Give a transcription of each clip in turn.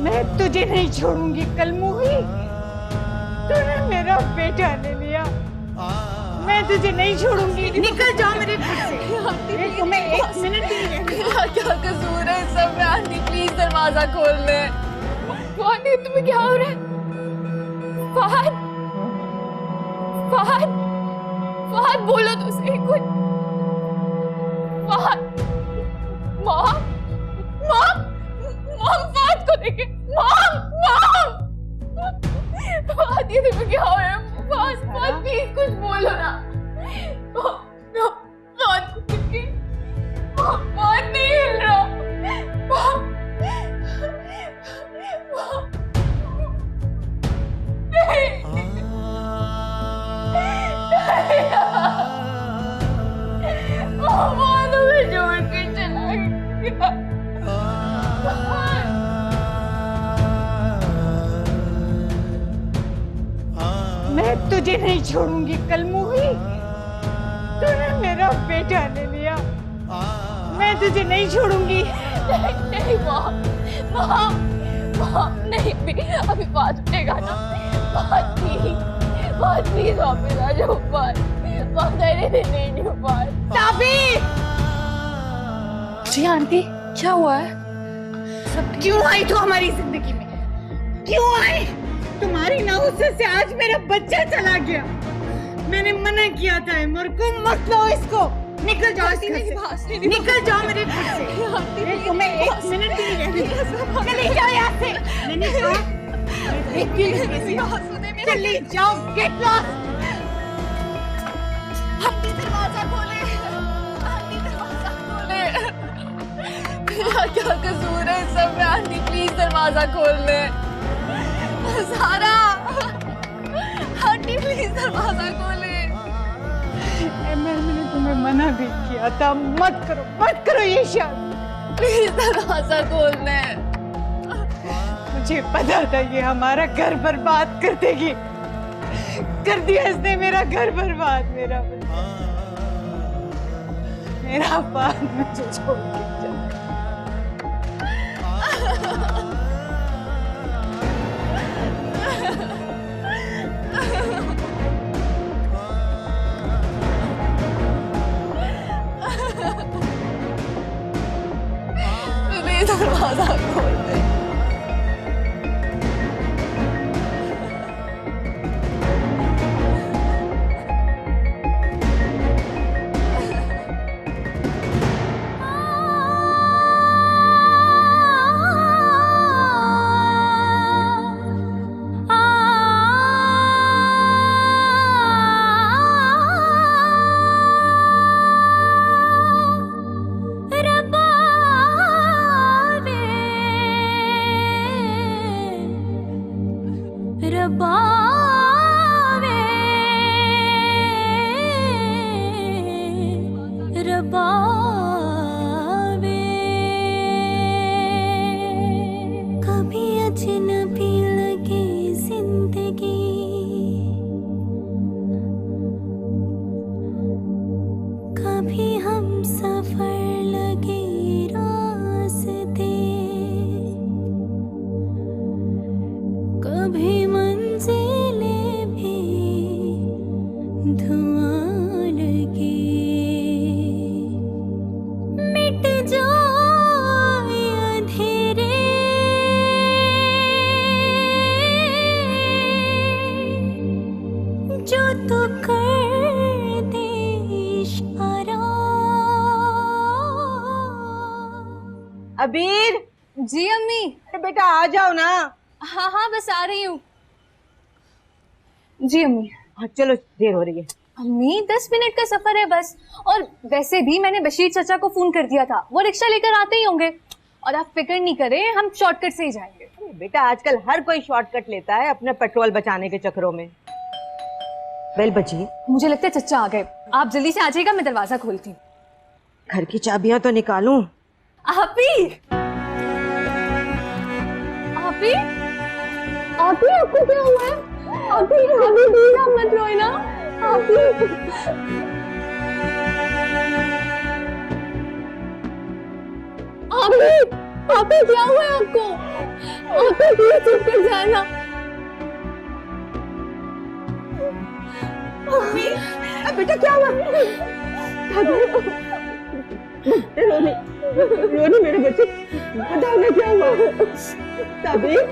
मैं तुझे नहीं छोड़ूंगी कलमुही। तूने मेरा बेटा ले लिया, मैं तुझे नहीं छोड़ूंगी। निकल जाओ मेरे घर से। तुम्हें 1 मिनट भी नहीं रहना। क्या कसूर है इस सब में? आंटी प्लीज दरवाजा खोल ले। आंटी तुम्हें क्या हो रहा है? फहद, फहद, फहद बोलो तो सही कुछ। Fahad, mom, mom, mom Fahad को देखे। मॉम, मॉम, फहद ये तुम्हें क्या हो रहा है? फहद, फहद प्लीज कुछ बोलो ना। फहद को देखे, फहद नहीं हिल रहा। जोड़ के चला गया। मैं तुझे नहीं छोड़ूंगी कलमुही। तूने मेरा बेटा ले लिया, मैं तुझे नहीं छोड़ूंगी। नहीं मॉम, मॉम, मॉम नहीं, अभी बात उठेगा ना। बात प्लीज वापस आ जाओ। बात नहीं बात। ताबीर, जी आंटी क्या हुआ है? सब क्यों आई तू हमारी जिंदगी में? क्यों आई? तुम्हारी नाउसे से आज मेरा बच्चा चला गया। मैंने मना किया था इमर को, मत लो इसको। निकल जाओ इस घर से। निकल जाओ मेरे घर से। तुम्हें 1 मिनट भी नहीं रहना। चले जाओ यहाँ से। मैंने कहा चले जाओ। Get lost. आंटी दरवाजा खोले। आंटी दरवाजा खोले। मेरा क्या कसूर है इस सब में? आंटी प्लीज दरवाजा खोल ले। सारा, आंटी प्लीज दरवाजा खोले। मैंने तुम्हें मना भी किया था, मत करो ये शादी। प्लीज दरवाजा खोल ले। मुझे पता था ये हमारा घर बर्बाद कर देगी। कर दिया इसने मेरा घर बर्बाद। मेरा बाप मुझे छोड़ के चला। प्लीज दरवाजा खोल दे। कभी अजनबी लगे जिंदगी, कभी हम सफर लगे रास्ते, कभी मंजिलें भी धुआं लगे। मिट जाए अंधेरे, जो तू कर दे इशारा। अबीर, जी अम्मी। अरे बेटा आ जाओ ना। हाँ हाँ बस आ रही हूँ। जी अम्मी। हाँ चलो, देर हो रही है। अम्मी 10 मिनट का सफर है बस। और वैसे भी मैंने बशीर चाचा को फोन कर दिया था, वो रिक्शा लेकर आते ही होंगे। और आप फिक्र नहीं करें, हम शॉर्टकट से ही जाएंगे। अरे बेटा आजकल हर कोई शॉर्टकट लेता है अपने पेट्रोल बचाने के चक्करों में। बेल बजी। मुझे लगता है चचा आ गए, आप जल्दी से आ जाइएगा, मैं दरवाजा खोलती हूँ। घर की चाबियां तो निकालूं। आपी, आपी, आपी आपको क्या हुआ है? आपी, आपी प्लीज आप मत रोए ना। आपी, आपी, आपी क्या हुआ है आपको? ये चुप कर जाना। मम्मी, अब बेटा क्या हुआ? रोनी, रोनी मेरे बच्चे, बताओ ना क्या हुआ? साबिर,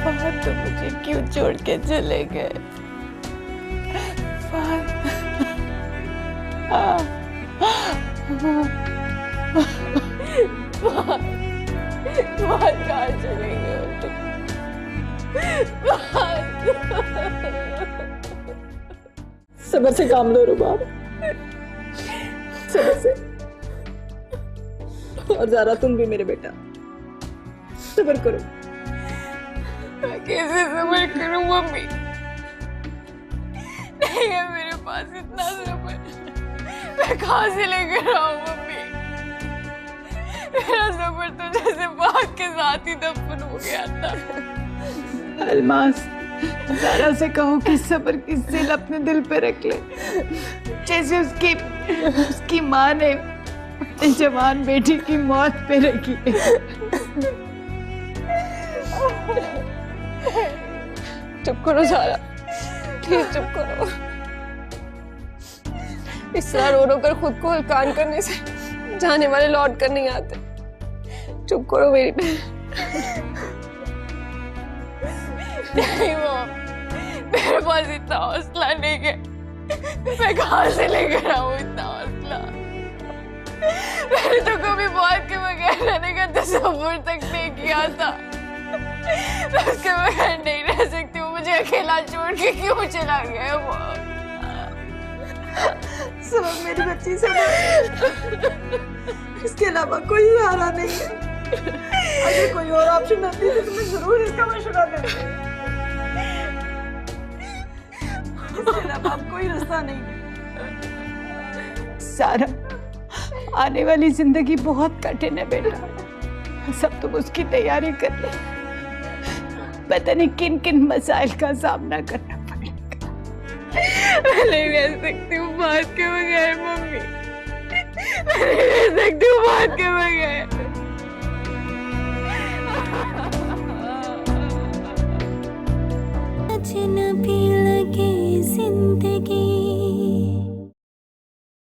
फहद तो मुझे क्यों छोड़ के चले गए? फहद कहाँ चले गए तुम? सब्र से काम लो रुबाब, सब्र से। और ज़ारा तुम भी मेरे बेटा, सब्र करो। मैं कैसे सब्र करूं मम्मी? नहीं है मेरे पास इतना सब्र। मैं कहाँ से लेकर आऊं मम्मी? मेरा सब्र तो जैसे बाग के साथ ही दफन हो गया था। अलमास, ज़ारा से कहो कि सब्र की सिल अपने दिल पे रख ले, जैसे उसकी माँ ने अपने जवान बेटी की मौत पे रखी है। चुप करो ज़ारा, प्लीज चुप करो। इस तरह रो रो कर खुद को हल्कान करने से जाने वाले लौट कर नहीं आते। चुप करो मेरी बहन। नहीं मॉम, मेरे पास इतना हौसला नहीं है। मैं कहाँ से लेकर आऊँ इतना हौसला? मैंने तो कभी बात के बगैर रहने का तस्वीर तक नहीं किया था। मैं उसके बगैर नहीं रह सकती हूँ। मुझे अकेला छोड़ के क्यों चला गया वो? सब मेरी बच्ची से, इसके अलावा कोई सहारा नहीं है। अगर कोई और ऑप्शन आती तो मैं जरूर इसका मशवरा करती। इसके अलावा अब कोई रास्ता नहीं है। सारा, आने वाली जिंदगी बहुत कठिन है बेटा, सब तुम उसकी तैयारी कर लो। पता नहीं किन किन मसाइल का सामना करना पड़ेगा। मैं नहीं रह सकती हूँ बात के बगैर मम्मी। मैं नहीं रह सकती हूँ बात के बगैर।